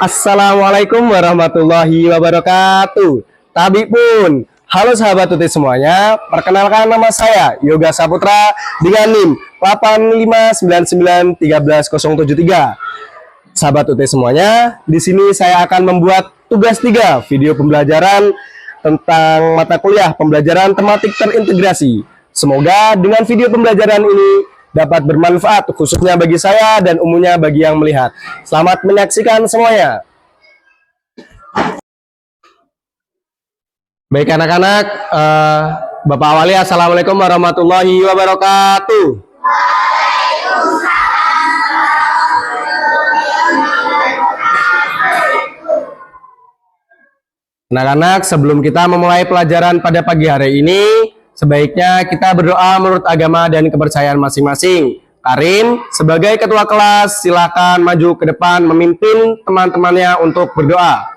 Assalamualaikum warahmatullahi wabarakatuh. Tabi pun, halo sahabat tuti semuanya. Perkenalkan nama saya Yoga Saputra dengan NIM 859913073. Sahabat tuti semuanya, di sini saya akan membuat tugas 3 video pembelajaran tentang mata kuliah pembelajaran tematik terintegrasi. Semoga dengan video pembelajaran ini dapat bermanfaat khususnya bagi saya dan umumnya bagi yang melihat. Selamat menyaksikan semuanya. Baik anak-anak, Bapak awali. Assalamualaikum warahmatullahi wabarakatuh. Anak-anak, sebelum kita memulai pelajaran pada pagi hari ini, sebaiknya kita berdoa menurut agama dan kepercayaan masing-masing. Karim, sebagai ketua kelas, silakan maju ke depan memimpin teman-temannya untuk berdoa.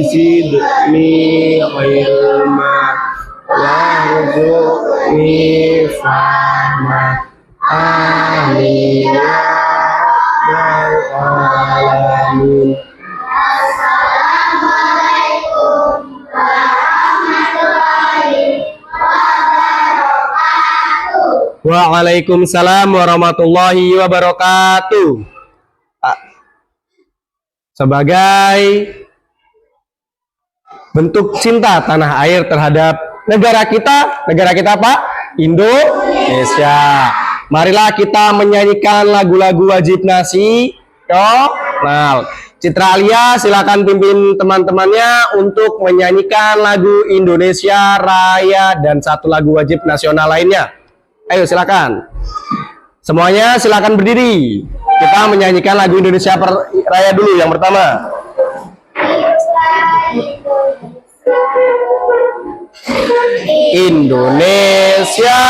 Zidni ilma warzuqni fahma amin ya rabbal alamin. Assalamualaikum warahmatullahi wabarakatuh. Waalaikumsalam warahmatullahi wabarakatuh. Sebagai bentuk cinta tanah air terhadap negara kita apa? Indonesia. Marilah kita menyanyikan lagu-lagu wajib nasional. Citra Alia silakan pimpin teman-temannya untuk menyanyikan lagu Indonesia Raya dan satu lagu wajib nasional lainnya. Ayo silakan. Semuanya silakan berdiri. Kita menyanyikan lagu Indonesia Raya dulu yang pertama. Indonesia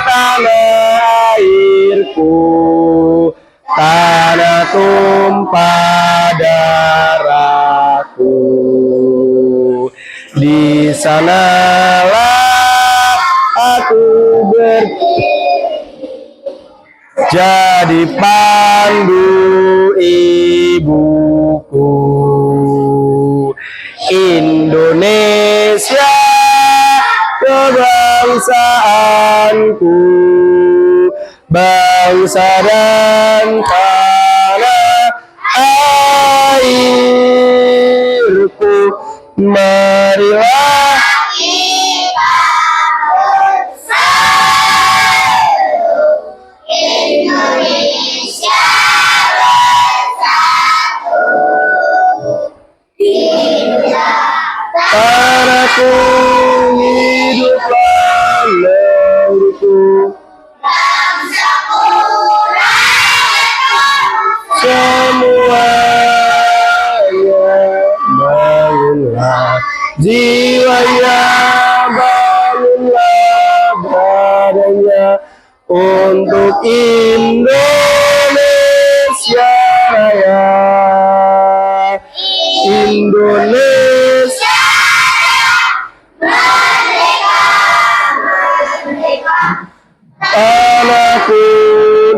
tanah airku, tanah tumpah darahku. Di sanalah aku jadi pandu ibuku. Indonesia kebangsaanku, bangsa dan tanah airku. Marilah kita bersatu, Indonesia bersatu. Tanahku hiduplah negeriku, bangsaku rakyatku, semuanya bangunlah jiwanya, bangunlah badannya untuk Indonesia Raya. Indonesia merdeka, merdeka. Tanahku,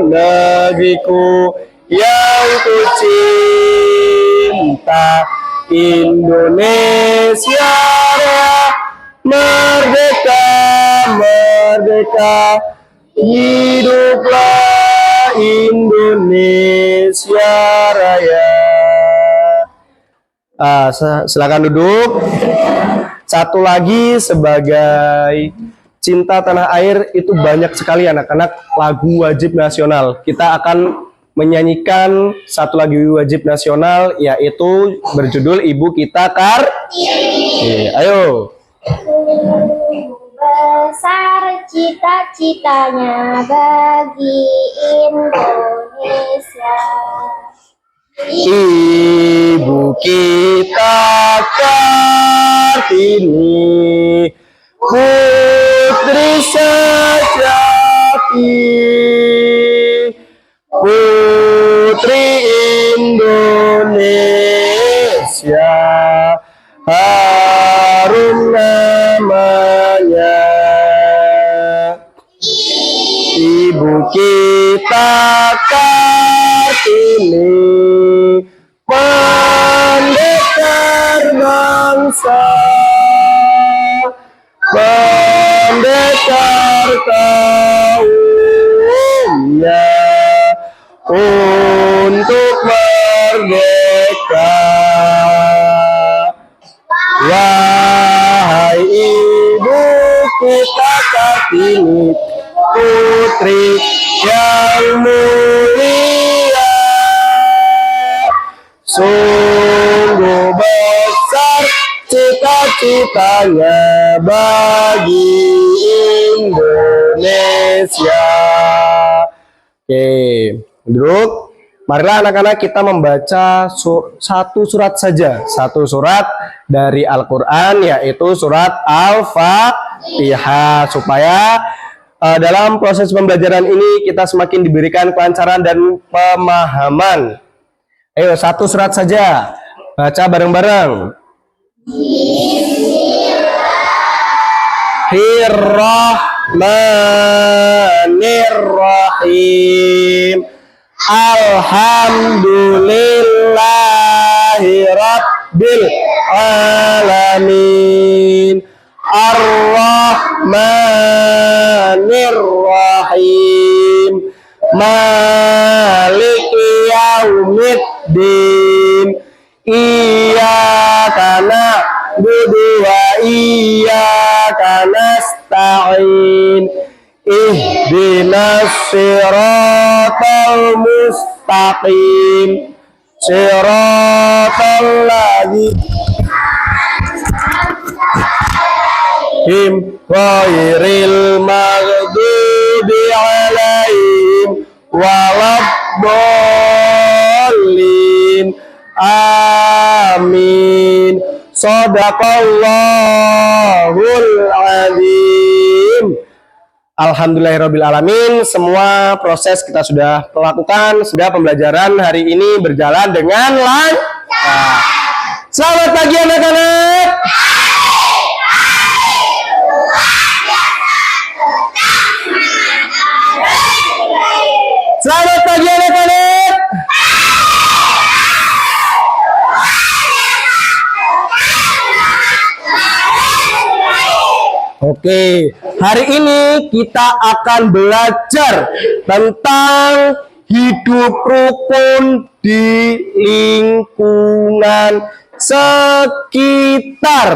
negeriku yang ku cinta. Indonesia Raya, merdeka, merdeka. Hiduplah Indonesia Raya. Silakan duduk. Satu lagi sebagai cinta tanah air itu banyak sekali anak-anak lagu wajib nasional. Kita akan menyanyikan satu lagu wajib nasional yaitu berjudul Ibu Kita Kartini. Ayo. Besar cita-citanya bagi Indonesia. Ibu kita Kartini, putri sejati, putri Indonesia, harum namanya. Ibu kita Kartini, pendekar bangsa, pendekar kaumnya untuk merdeka. Wahai Ibu kita Kartini, putri yang mulia, sungguh besar cita-citanya bagi Indonesia. Oke, duduk. Marilah anak-anak kita membaca satu surat saja, satu surat dari Al-Quran, yaitu surat Al-Fatihah, supaya dalam proses pembelajaran ini kita semakin diberikan kelancaran dan pemahaman. Ayo, satu surat saja, baca bareng-bareng. Bismillahirrahmanirrahim. Alhamdulillahi Rabbil Alamin, Ar-Rahmanir-Rahim, Maliki Yaumiddin, Iyyaka na'budu wa iyyaka nasta'in, Ihdinas siratal mustaqim, siratal ladzina ghairil maghdubi alaihim waladdallin. Amin. Shadaqallahul azim. Alhamdulillahirrabbilalamin. Semua proses kita sudah lakukan. Sudah pembelajaran hari ini berjalan dengan lancar. Selamat pagi anak-anak. Selamat pagi anak-anak. Oke, hari ini kita akan belajar tentang hidup rukun di lingkungan sekitar.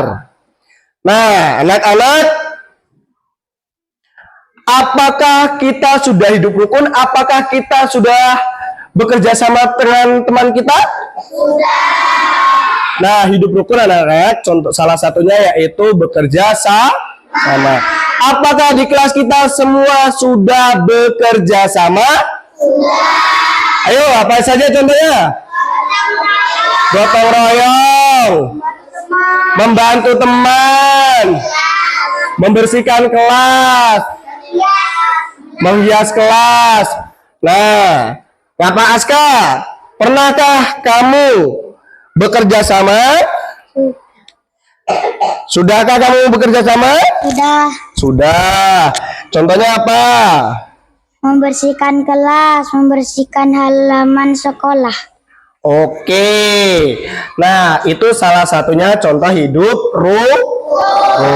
Nah, anak-anak, apakah kita sudah hidup rukun? Apakah kita sudah bekerja sama dengan teman kita? Sudah. Nah, hidup rukun anak-anak, contoh salah satunya yaitu bekerja sama. Apakah di kelas kita semua sudah bekerja sama? Sudah. Ayo, apa saja contohnya? Gotong royong, membantu teman, membersihkan kelas, menghias kelas. Nah, Bapak Aska, pernahkah kamu bekerja sama? Sudahkah kamu bekerja sama? Sudah. Sudah. Contohnya apa? Membersihkan kelas, membersihkan halaman sekolah. Oke. Nah, itu salah satunya contoh hidup rukun.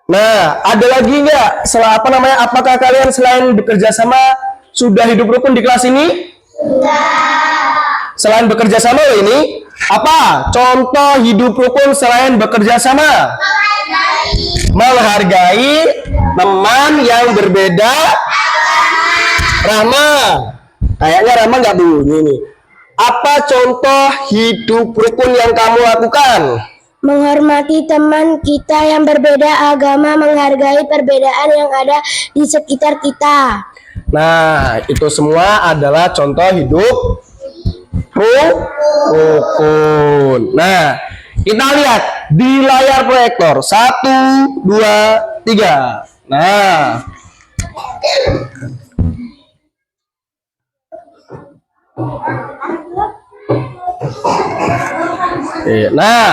Nah, ada lagi nggak? Apakah kalian selain bekerja sama sudah hidup rukun di kelas ini? Sudah. Selain bekerja sama loh ini, Apa contoh hidup rukun selain bekerja sama? Menghargai teman yang berbeda. Rama, kayaknya Rama nggak bunyi nih. Apa contoh hidup rukun yang kamu lakukan? Menghormati teman kita yang berbeda agama, menghargai perbedaan yang ada di sekitar kita. Nah, itu semua adalah contoh hidup rukun. Nah, kita lihat di layar proyektor 1, 2, 3. Nah,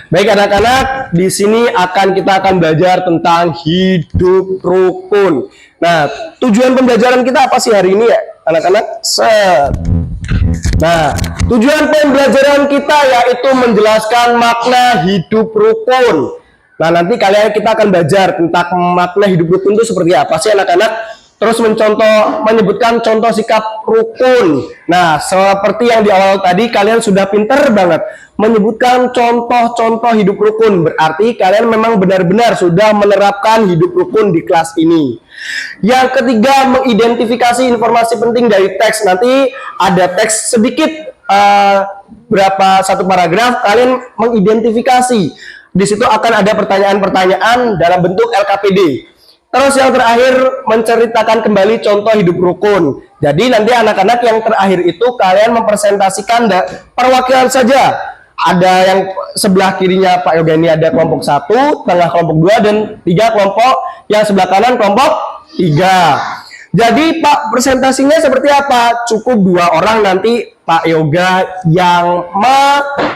baik anak-anak, di sini kita akan belajar tentang hidup rukun. Nah, tujuan pembelajaran kita apa sih hari ini ya, anak-anak? Nah, tujuan pembelajaran kita yaitu menjelaskan makna hidup rukun. Nah, nanti kita akan belajar tentang makna hidup rukun itu seperti apa sih anak-anak. Terus menyebutkan contoh sikap rukun. Nah, seperti yang di awal tadi, kalian sudah pinter banget menyebutkan contoh-contoh hidup rukun. Berarti kalian memang benar-benar sudah menerapkan hidup rukun di kelas ini. Yang ketiga, mengidentifikasi informasi penting dari teks. Nanti ada teks sedikit, satu paragraf, kalian mengidentifikasi. Di situ akan ada pertanyaan-pertanyaan dalam bentuk LKPD. Terus yang terakhir, menceritakan kembali contoh hidup rukun. Jadi nanti anak-anak yang terakhir itu kalian mempresentasikan perwakilan saja. Ada yang sebelah kirinya Pak Yoga ini ada kelompok 1, tengah kelompok 2, dan 3 kelompok, yang sebelah kanan kelompok 3. Jadi Pak, presentasinya seperti apa? Cukup 2 orang, nanti Pak Yoga yang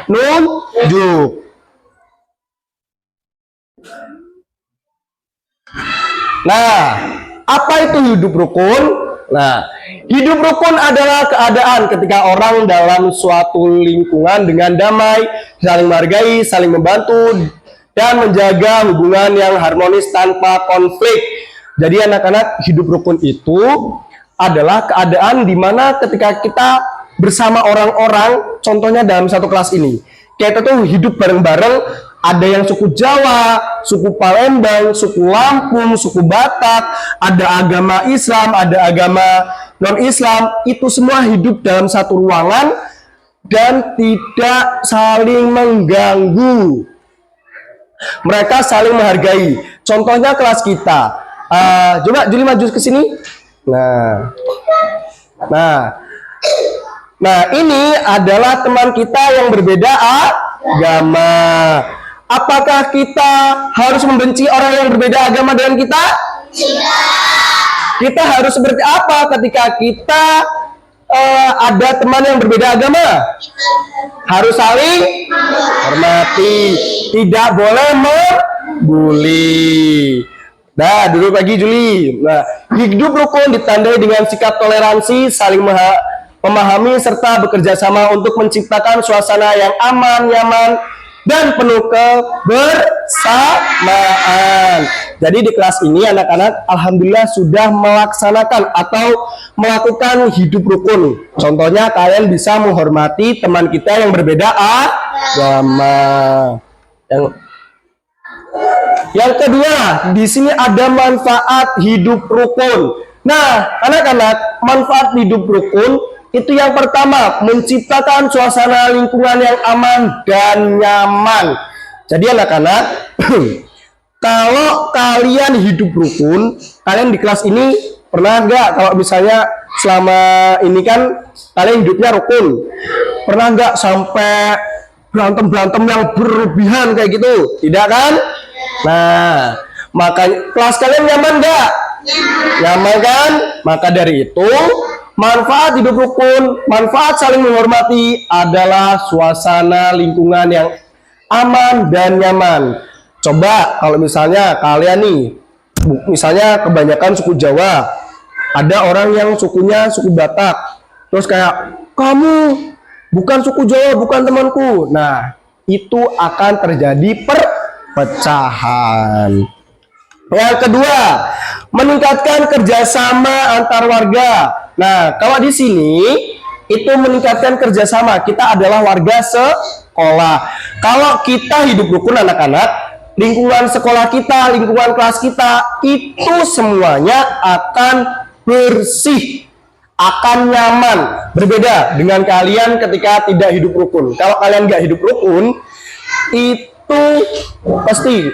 menunjuk. Nah, apa itu hidup rukun? Nah, hidup rukun adalah keadaan ketika orang dalam suatu lingkungan dengan damai, saling menghargai, saling membantu, dan menjaga hubungan yang harmonis tanpa konflik. Jadi anak-anak, hidup rukun itu adalah keadaan di mana ketika kita bersama orang-orang, contohnya dalam satu kelas ini, kita tuh hidup bareng-bareng. Ada yang suku Jawa, suku Palembang, suku Lampung, suku Batak, ada agama Islam, ada agama non-Islam, itu semua hidup dalam satu ruangan dan tidak saling mengganggu. Mereka saling menghargai. Contohnya kelas kita. Coba Juli maju ke sini. Nah, ini adalah teman kita yang berbeda agama. Apakah kita harus membenci orang yang berbeda agama dengan kita? Tidak. Kita harus seperti apa ketika kita ada teman yang berbeda agama? Harus saling hormati. Tidak boleh membuli. Nah, duduk lagi Juli. Nah, hidup rukun ditandai dengan sikap toleransi, saling memahami, serta bekerja sama untuk menciptakan suasana yang aman, nyaman, dan penuh kebersamaan. Jadi di kelas ini anak-anak alhamdulillah sudah melaksanakan atau melakukan hidup rukun. Contohnya kalian bisa menghormati teman kita yang berbeda agama. Yang kedua, di sini ada manfaat hidup rukun. Nah, anak-anak, manfaat hidup rukun itu yang pertama, menciptakan suasana lingkungan yang aman dan nyaman. Jadi anak-anak, kalau kalian hidup rukun, kalian di kelas ini pernah nggak, kalau misalnya selama ini kan kalian hidupnya rukun, pernah nggak sampai berantem-berantem yang berlebihan kayak gitu? Tidak kan? Nah, makanya kelas kalian nyaman nggak? Nyaman kan? Maka dari itu, manfaat hidup rukun, manfaat saling menghormati adalah suasana lingkungan yang aman dan nyaman. Coba kalau misalnya kalian nih, misalnya kebanyakan suku Jawa, ada orang yang sukunya suku Batak, terus kayak, kamu bukan suku Jawa, bukan temanku. Nah, itu akan terjadi perpecahan. Yang kedua, meningkatkan kerjasama antar warga. Nah, kalau di sini itu meningkatkan kerjasama. Kita adalah warga sekolah. Kalau kita hidup rukun anak-anak, lingkungan sekolah kita, lingkungan kelas kita, itu semuanya akan bersih, akan nyaman. Berbeda dengan kalian ketika tidak hidup rukun. Kalau kalian nggak hidup rukun, itu pasti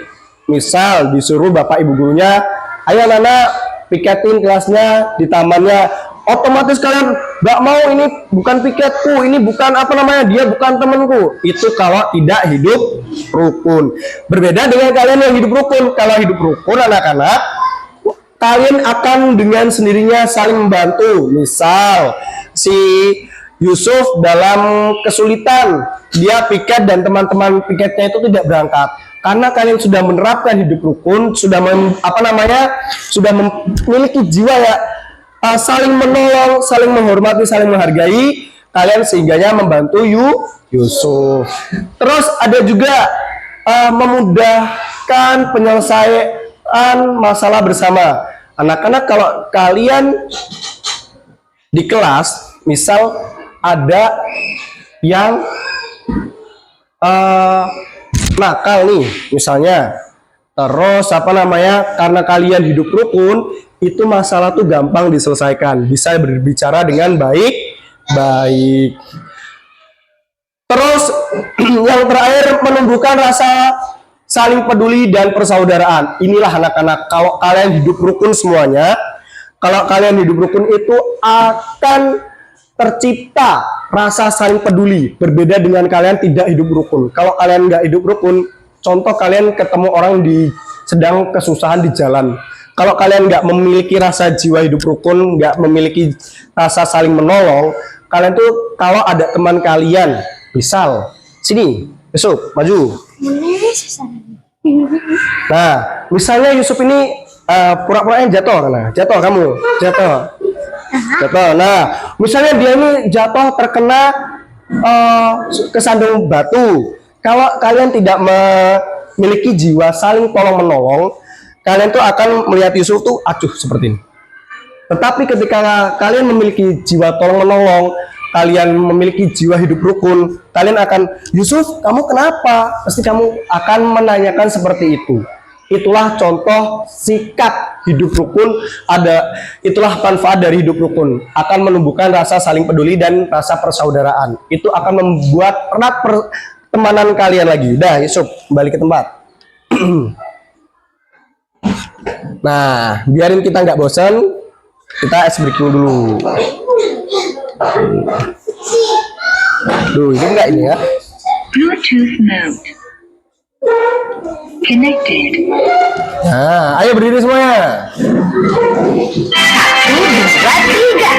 misal disuruh bapak ibu gurunya, ayo anak piketin kelasnya di tamannya, otomatis kalian nggak mau, ini bukan piketku, ini bukan apa namanya, dia bukan temanku. Itu kalau tidak hidup rukun. Berbeda dengan kalian yang hidup rukun. Kalau hidup rukun anak-anak, kalian akan dengan sendirinya saling membantu. Misal si Yusuf dalam kesulitan, dia piket dan teman-teman piketnya itu tidak berangkat. Karena kalian sudah menerapkan hidup rukun, sudah sudah memiliki jiwa ya, saling menolong, saling menghormati, saling menghargai, kalian sehingganya membantu Yusuf. Terus ada juga memudahkan penyelesaian masalah bersama. Anak-anak, kalau kalian di kelas, misal ada yang nakal nih misalnya, terus karena kalian hidup rukun, itu masalah tuh gampang diselesaikan, bisa berbicara dengan baik. Terus yang terakhir, menumbuhkan rasa saling peduli dan persaudaraan. Inilah anak-anak, kalau kalian hidup rukun semuanya, kalau kalian hidup rukun itu akan tercipta rasa saling peduli. Berbeda dengan kalian tidak hidup rukun. Kalau kalian nggak hidup rukun, contoh kalian ketemu orang sedang kesusahan di jalan. Kalau kalian nggak memiliki rasa jiwa hidup rukun, nggak memiliki rasa saling menolong, kalian tuh kalau ada teman kalian, misal sini Yusuf maju. Nah, misalnya Yusuf ini pura-puranya jatuh, jatuh. Nah, misalnya dia ini jatuh terkena kesandung batu. Kalau kalian tidak memiliki jiwa saling tolong menolong, kalian tuh akan melihat Yusuf tuh acuh seperti ini. Tetapi ketika kalian memiliki jiwa tolong menolong, kalian memiliki jiwa hidup rukun, kalian akan, Yusuf, kamu kenapa? Pasti kamu akan menanyakan seperti itu. Itulah contoh sikap hidup rukun, itulah manfaat dari hidup rukun, akan menumbuhkan rasa saling peduli dan rasa persaudaraan. Itu akan membuat erat pertemanan kalian lagi. Udah, Yusuf, kembali ke tempat. Nah, biarin kita nggak bosan, kita ice breaking dulu. Duh, ini enggak ini ya? Bluetooth mode connected. Nah, ayo berdiri semuanya. 1, 2, 3.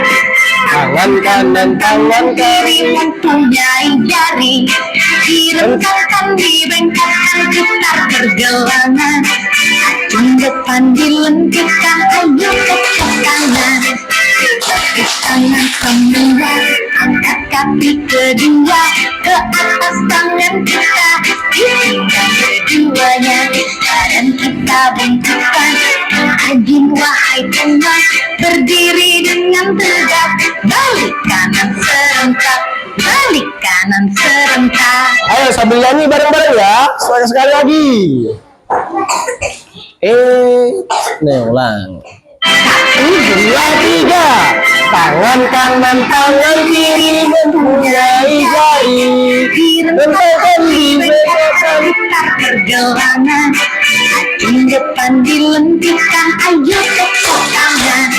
Tangan kanan, tangan Kiri mempunyai jari, direntangkan, dibengkakkan, putar pergelangan. Acung depan dilengkitkan, ayo ke kanan. Kaki tangan semua, angkat kaki kedua, ke atas tangan kita, ditinggal keduanya, dan kita bengkakkan. Ajin wahai teman, berdiri dengan tegak, balik kanan serentak, balik kanan serentak. Ayo sambil nyanyi bareng-bareng ya, sekali lagi. Nih ulang. 1, 2, 3. Tangan kanan, tangan kiri mempunyai jari, direntangkan, dibengkakkan, putar pergelangan. Acung depan dilengkitkan, ayo tepuk tangan.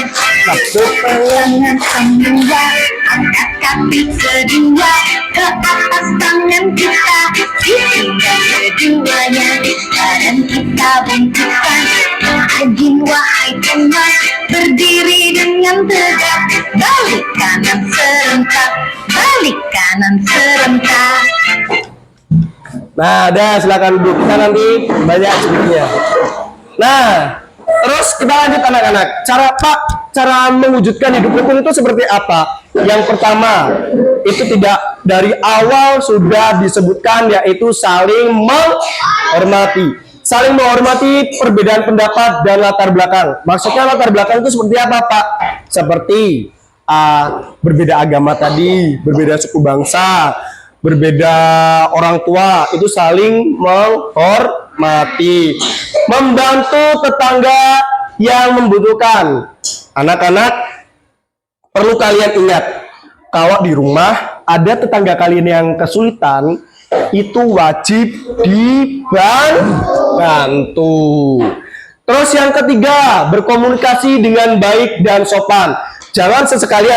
satu Tangan semua, angkat kaki kedua, ke atas tangan kita, ditinggal keduanya, dan kita bengkakkan. Ajin wahai teman, berdiri dengan tegak, balik kanan serentak, balik kanan serentak. Nah, udah silakan duduk. Kita nanti banyak sedikitnya. Nah, terus kita lanjut anak-anak. Cara mewujudkan hidup rukun itu seperti apa? Yang pertama, itu tidak dari awal sudah disebutkan, yaitu saling menghormati. Saling menghormati perbedaan pendapat dan latar belakang. Maksudnya latar belakang itu seperti apa, Pak? Seperti berbeda agama tadi, berbeda suku bangsa, berbeda orang tua, itu saling menghormati, membantu tetangga yang membutuhkan. Anak-anak, perlu kalian ingat, kalau di rumah ada tetangga kalian yang kesulitan, itu wajib dibantu. Terus yang ketiga, berkomunikasi dengan baik dan sopan. Jangan sekali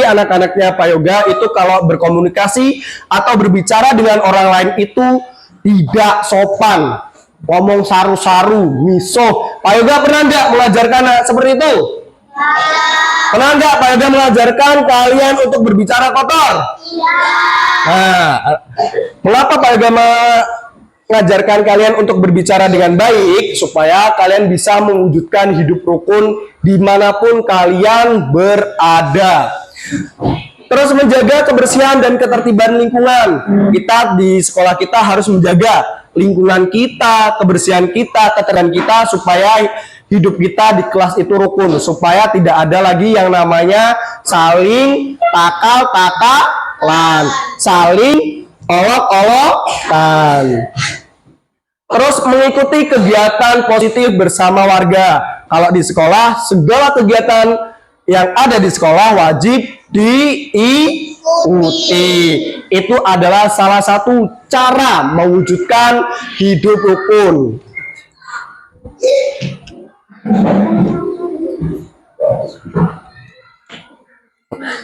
anak-anaknya Pak Yoga itu kalau berkomunikasi atau berbicara dengan orang lain itu tidak sopan. Ngomong saru-saru, misuh. Pak Yoga pernah nggak mengajarkan seperti itu? Pernah nggak Pak Yoga mengajarkan kalian untuk berbicara kotor? Nah, mengapa Pak Yoga mengajarkan kalian untuk berbicara dengan baik supaya kalian bisa mewujudkan hidup rukun dimanapun kalian berada. Terus menjaga kebersihan dan ketertiban lingkungan. Kita di sekolah kita harus menjaga lingkungan kita, kebersihan kita, ketertiban kita supaya hidup kita di kelas itu rukun, supaya tidak ada lagi yang namanya saling takal-takalan, saling olok-olokan. Terus mengikuti kegiatan positif bersama warga. Kalau di sekolah, segala kegiatan yang ada di sekolah wajib diikuti. Itu adalah salah satu cara mewujudkan hidup rukun.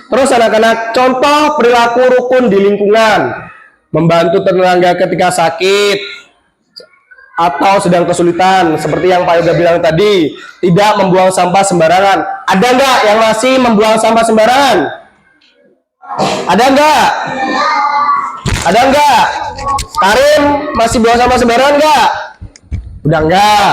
Terus anak-anak, contoh perilaku rukun di lingkungan. Membantu tetangga ketika sakit atau sedang kesulitan, seperti yang Pak Yoga bilang tadi, tidak membuang sampah sembarangan. Ada nggak yang masih membuang sampah sembarangan? Ada nggak? Ada nggak? Karim masih buang sampah sembarangan nggak? Udah nggak.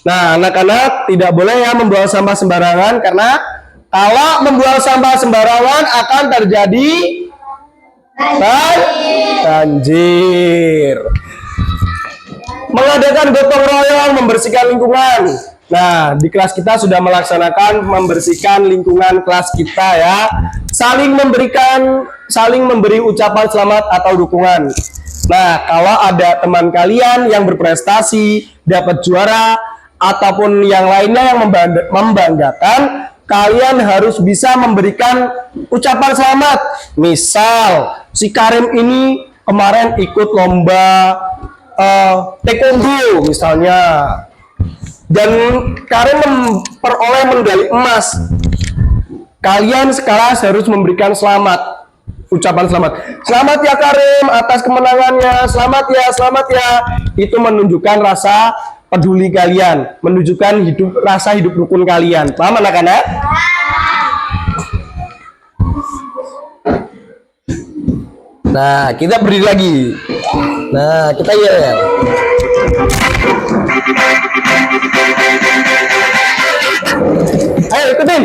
Nah, anak-anak tidak boleh ya membuang sampah sembarangan, karena kalau membuang sampah sembarangan akan terjadi banjir. Mengadakan gotong royong membersihkan lingkungan. Nah, di kelas kita sudah melaksanakan membersihkan lingkungan kelas kita ya. Saling memberi ucapan selamat atau dukungan. Nah, kalau ada teman kalian yang berprestasi, dapat juara ataupun yang lainnya yang membanggakan, kalian harus bisa memberikan ucapan selamat. Misal, si Karim ini kemarin ikut lomba taekwondo misalnya, dan Karim memperoleh medali emas. Kalian sekelas harus memberikan selamat, ucapan selamat. Selamat ya Karim atas kemenangannya, selamat ya. Itu menunjukkan rasa peduli kalian, menunjukkan rasa hidup rukun kalian. Paham anak-anak? Nah, kita berdiri lagi. Nah, kita yel. Ayo ikutin.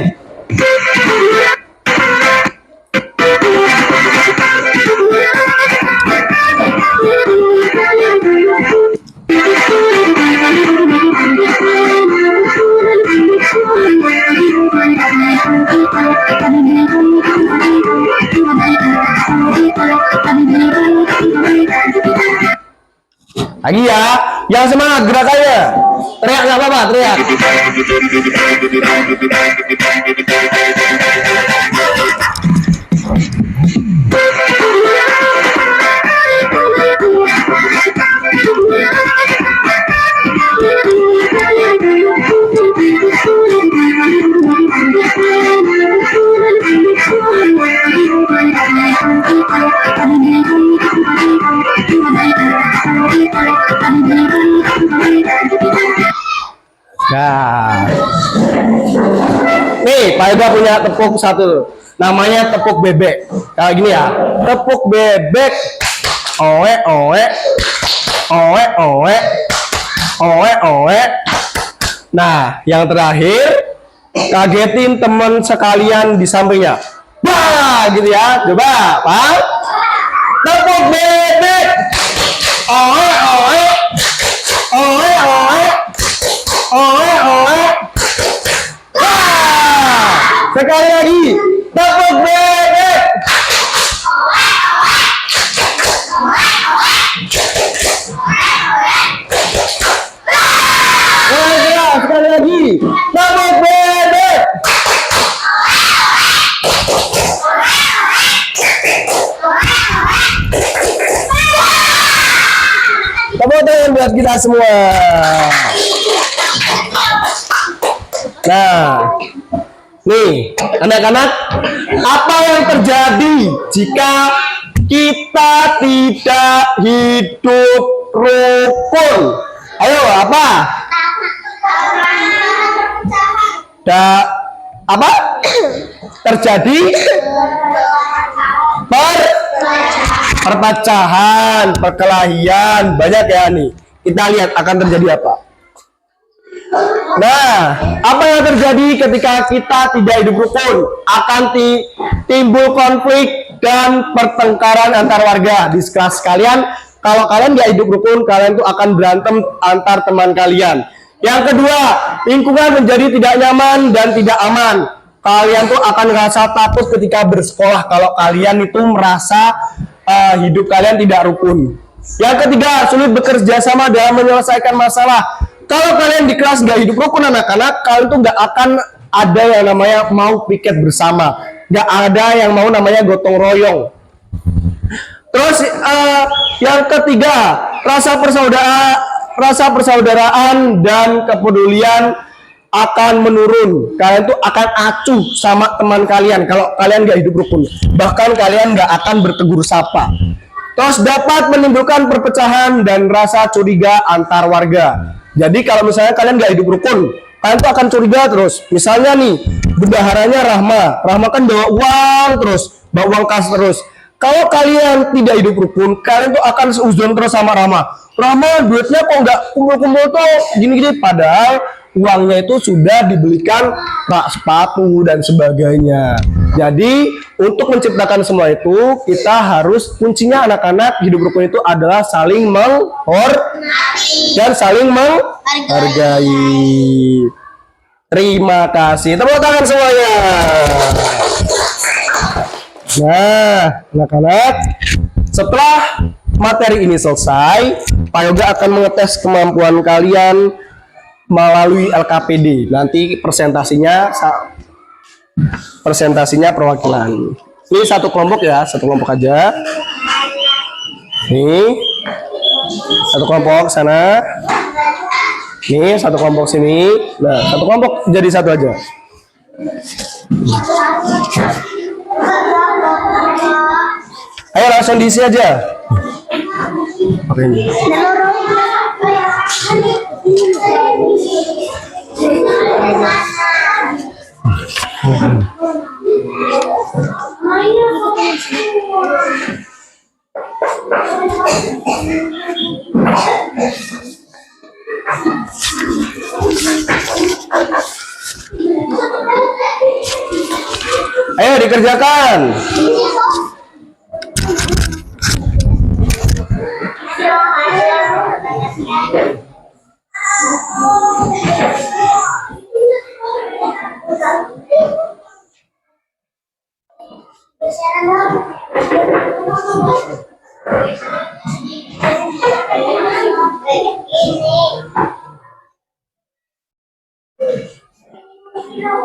Lagi ya, yang semangat gerakannya. Teriak nggak apa-apa, teriak. Nah, nih Pak Yoga punya tepuk satu, namanya tepuk bebek. Kayak gini ya, tepuk bebek, oe oe, oe oe, oe oe. Nah, yang terakhir, kagetin teman sekalian di sampingnya. Wah, gitu ya, coba, Pak. Tepuk bebek, oe oe, oe oe. Oe, oe. Wah! Sekali buat kita semua. Nah, nih anak-anak, apa yang terjadi jika kita tidak hidup rukun? Ayo, apa? Apa? Terjadi perpecahan, perkelahian, banyak ya nih. Kita lihat akan terjadi apa. Nah, apa yang terjadi ketika kita tidak hidup rukun? Akan timbul konflik dan pertengkaran antar warga di kelas kalian. Kalau kalian nggak hidup rukun, kalian tuh akan berantem antar teman kalian. Yang kedua, lingkungan menjadi tidak nyaman dan tidak aman. Kalian tuh akan merasa takut ketika bersekolah kalau kalian itu merasa hidup kalian tidak rukun. Yang ketiga, sulit bekerja sama dalam menyelesaikan masalah. Kalau kalian di kelas nggak hidup rukun anak-anak, kalian tuh nggak akan ada yang namanya mau piket bersama, nggak ada yang mau namanya gotong royong. Terus yang ketiga, rasa persaudaraan dan kepedulian akan menurun. Kalian tuh akan acuh sama teman kalian kalau kalian nggak hidup rukun. Bahkan kalian nggak akan bertegur sapa. Terus dapat menimbulkan perpecahan dan rasa curiga antar warga. Jadi kalau misalnya kalian nggak hidup rukun, kalian tuh akan curiga terus. Misalnya nih, bendaharanya Rahma kan bawa uang terus, bawa uang kas terus. Kalau kalian tidak hidup rukun, kalian tuh akan seuzon terus sama Rahma, duitnya kok nggak kumpul-kumpul tuh gini-gini. Padahal uangnya itu sudah dibelikan rak sepatu dan sebagainya. Jadi untuk menciptakan semua itu, kita harus kuncinya anak-anak hidup rukun itu adalah saling menghormati dan saling menghargai. Terima kasih. Tepuk tangan semuanya. Nah, anak-anak, setelah materi ini selesai, Pak Yoga akan mengetes kemampuan kalian melalui LKPD. Nanti presentasinya perwakilan. Ini satu kelompok ya, satu kelompok aja. Nih, satu kelompok sana. Nih, satu kelompok sini. Nah, satu kelompok jadi satu aja. Ayo langsung diisi aja. Oke ini. Ayo dikerjakan.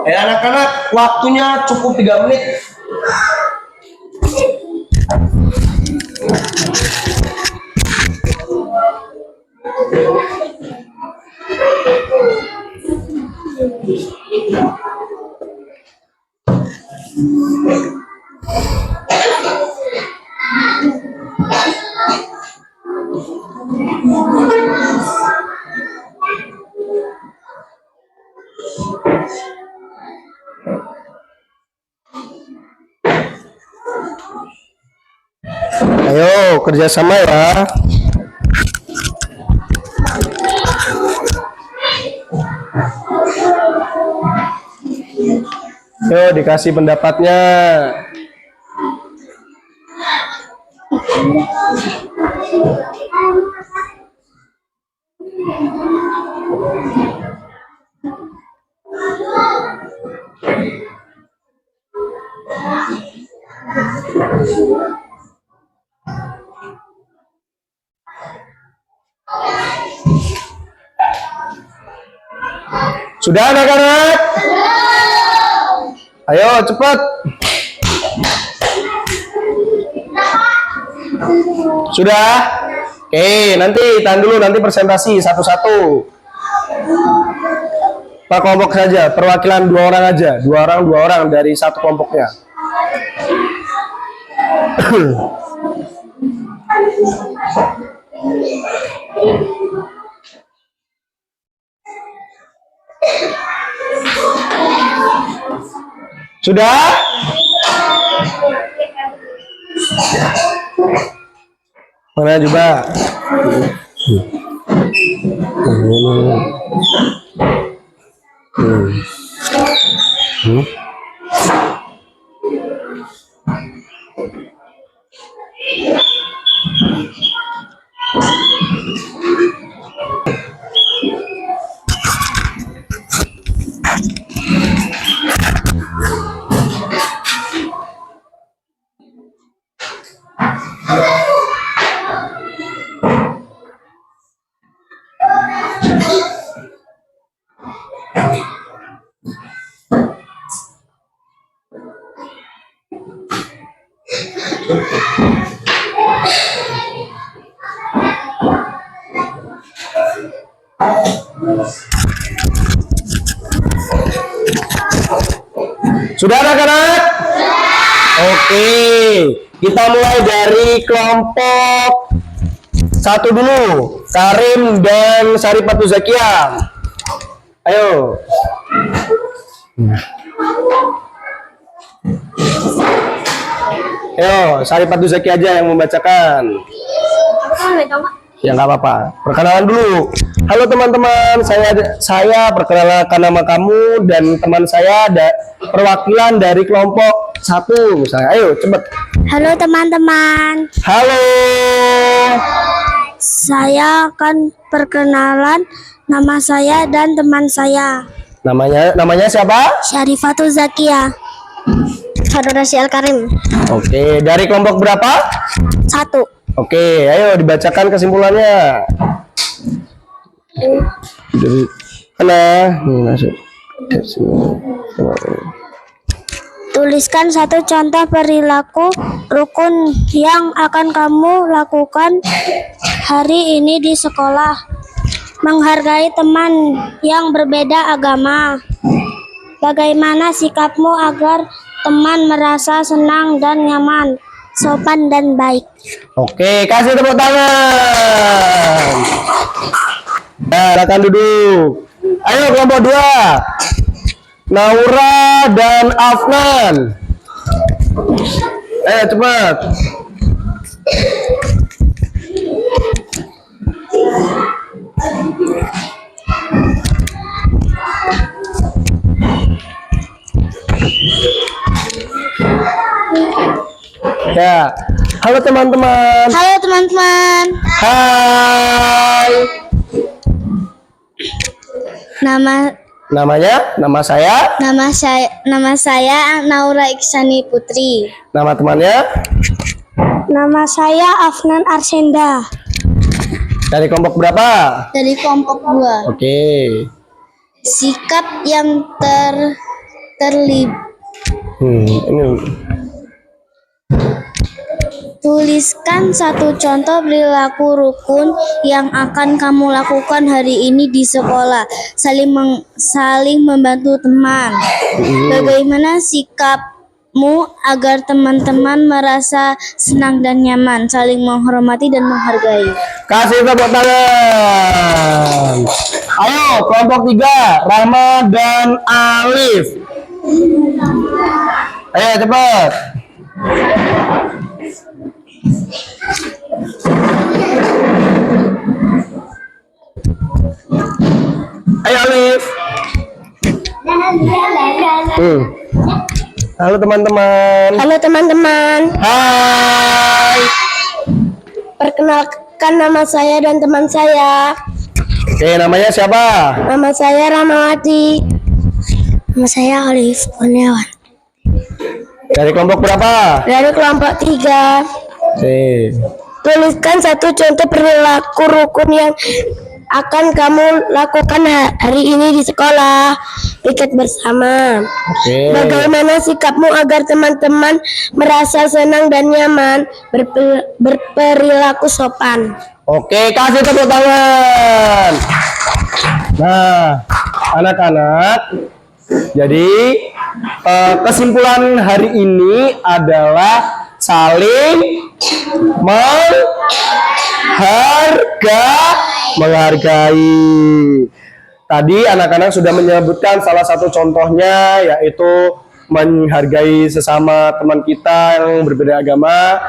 Anak-anak, waktunya cukup 3 menit. Ayo kerjasama ya. Ayo dikasih pendapatnya. Sudah anak-anak? Ayo cepat. Sudah? Oke, nanti tahan dulu, nanti presentasi satu-satu. Per kelompok saja, perwakilan 2 orang aja, 2 orang dari satu kelompoknya. Sudah? Mana coba? Sudah anak-anak? Oke, kita mulai dari kelompok 1 dulu. Karim dan Saripatu Zakia. Ayo. Ayo, Saripatu Zakia aja yang membacakan. Ya nggak apa-apa. Perkenalan dulu. Halo teman-teman, saya perkenalkan nama kamu dan teman saya ada perwakilan dari kelompok 1 misalnya. Ayo cepet. Halo teman-teman, Halo. saya akan perkenalan nama saya dan teman saya. Namanya siapa? Syarifatul Zakia. Saudara Syal Karim. Oke, dari kelompok berapa? 1. Oke, ayo dibacakan kesimpulannya. Dari mana? Masuk. Tuliskan 1 contoh perilaku rukun yang akan kamu lakukan hari ini di sekolah. Menghargai teman yang berbeda agama. Bagaimana sikapmu agar teman merasa senang dan nyaman, sopan dan baik. Oke, kasih tepuk tangan. Nah, silakan duduk. Ayo kelompok 2. Naura dan Afnan. Ayo cepat. Ya, halo teman-teman. Halo teman-teman. Hai. Nama saya. Nama saya Naura Iksani Putri. Nama temannya. Nama saya Afnan Arsenda. Dari kelompok berapa? Dari kelompok 2. Oke. Sikap yang terlibat. Ini Tuliskan 1 contoh perilaku rukun yang akan kamu lakukan hari ini di sekolah. Saling membantu teman. Bagaimana sikapmu agar teman-teman merasa senang dan nyaman, saling menghormati dan menghargai. kasih tepuk tangan. Ayo kelompok 3, Rahma dan Alif. Ayo cepat. Ayo Alif. Halo teman-teman. Halo teman-teman. Hai. Perkenalkan nama saya dan teman saya. Oke, namanya siapa? Nama saya Ramawati. Nama saya Alif Kurniawan. Dari kelompok berapa? Dari kelompok 3. Oke. Tuliskan 1 contoh perilaku rukun yang akan kamu lakukan hari ini di sekolah. Pikir bersama. Oke. Bagaimana sikapmu agar teman-teman merasa senang dan nyaman, berperilaku sopan. Oke, kasih tepuk tangan. Nah, anak-anak, jadi kesimpulan hari ini adalah saling menghargai. Tadi anak-anak sudah menyebutkan salah satu contohnya, yaitu menghargai sesama teman kita yang berbeda agama.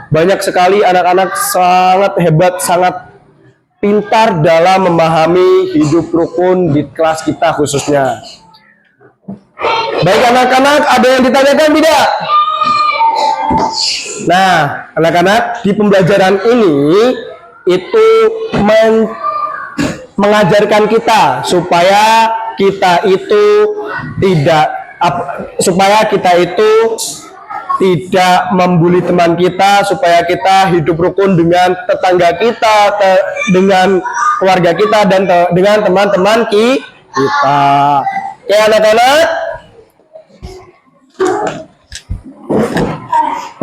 Banyak sekali anak-anak sangat hebat, sangat pintar dalam memahami hidup rukun di kelas kita khususnya. Baik anak-anak, ada yang ditanyakan tidak? Nah, anak-anak, di pembelajaran ini itu mengajarkan kita supaya kita itu tidak membuli teman kita, supaya kita hidup rukun dengan tetangga kita, dengan keluarga kita, dan dengan teman-teman kita. Oke anak-anak,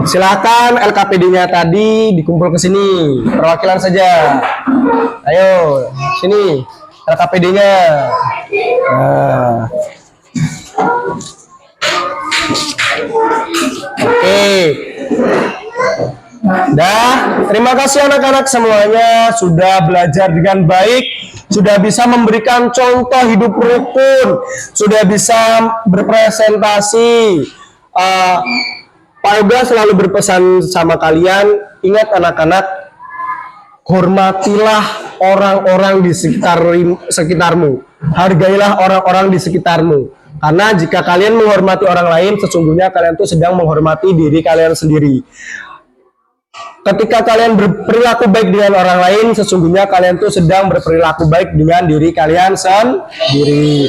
silakan LKPD-nya tadi dikumpul ke sini, perwakilan saja. Ayo, sini LKPD-nya. Nah. Oke. Terima kasih anak-anak semuanya sudah belajar dengan baik, sudah bisa memberikan contoh hidup rukun, sudah bisa berpresentasi. Pak Yoga selalu berpesan sama kalian, ingat anak-anak, hormatilah orang-orang di sekitarmu. Hargailah orang-orang di sekitarmu. Karena jika kalian menghormati orang lain, sesungguhnya kalian tuh sedang menghormati diri kalian sendiri. Ketika kalian berperilaku baik dengan orang lain, sesungguhnya kalian tuh sedang berperilaku baik dengan diri kalian sendiri.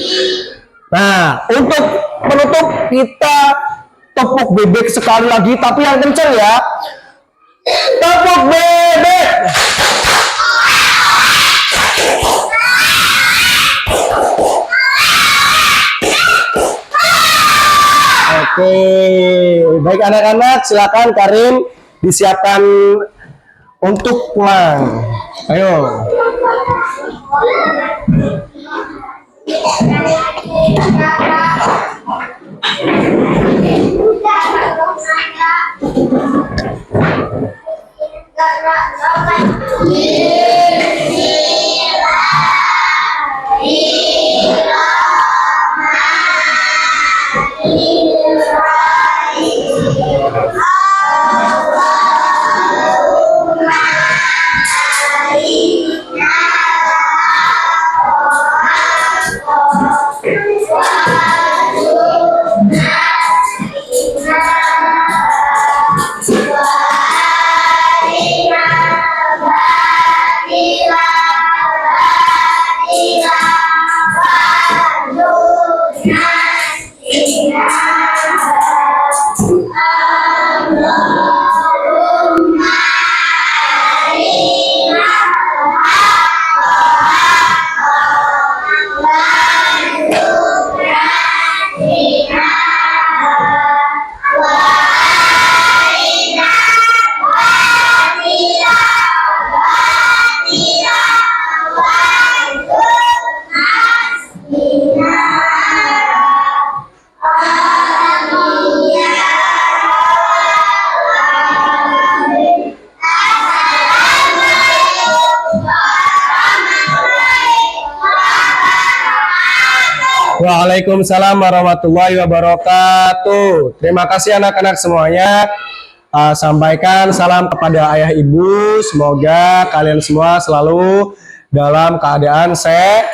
Nah, untuk penutup kita tepuk bebek sekali lagi, tapi yang kencang ya. Tepuk bebek. Oke, baik anak-anak, silakan Karim disiapkan untuk pulang. Ayo. Waalaikumsalam warahmatullahi wabarakatuh. Terima kasih anak-anak semuanya. Sampaikan salam kepada ayah ibu. Semoga kalian semua selalu dalam keadaan sehat.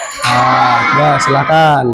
Ya, silakan.